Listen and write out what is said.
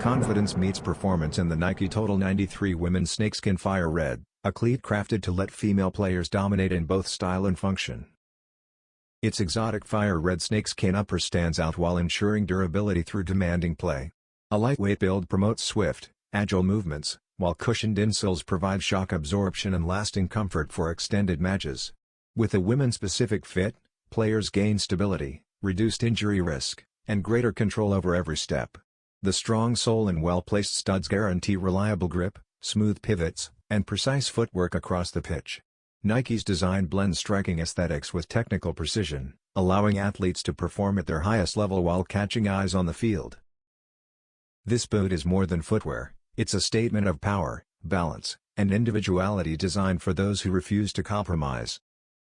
Confidence meets performance in the Nike Total 93 Women's Snakeskin Fire Red, a cleat crafted to let female players dominate in both style and function. Its exotic fire red snakeskin upper stands out while ensuring durability through demanding play. A lightweight build promotes swift, agile movements, while cushioned insoles provide shock absorption and lasting comfort for extended matches. With a women-specific fit, players gain stability, reduced injury risk, and greater control over every step. The strong sole and well-placed studs guarantee reliable grip, smooth pivots, and precise footwork across the pitch. Nike's design blends striking aesthetics with technical precision, allowing athletes to perform at their highest level while catching eyes on the field. This boot is more than footwear, it's a statement of power, balance, and individuality designed for those who refuse to compromise.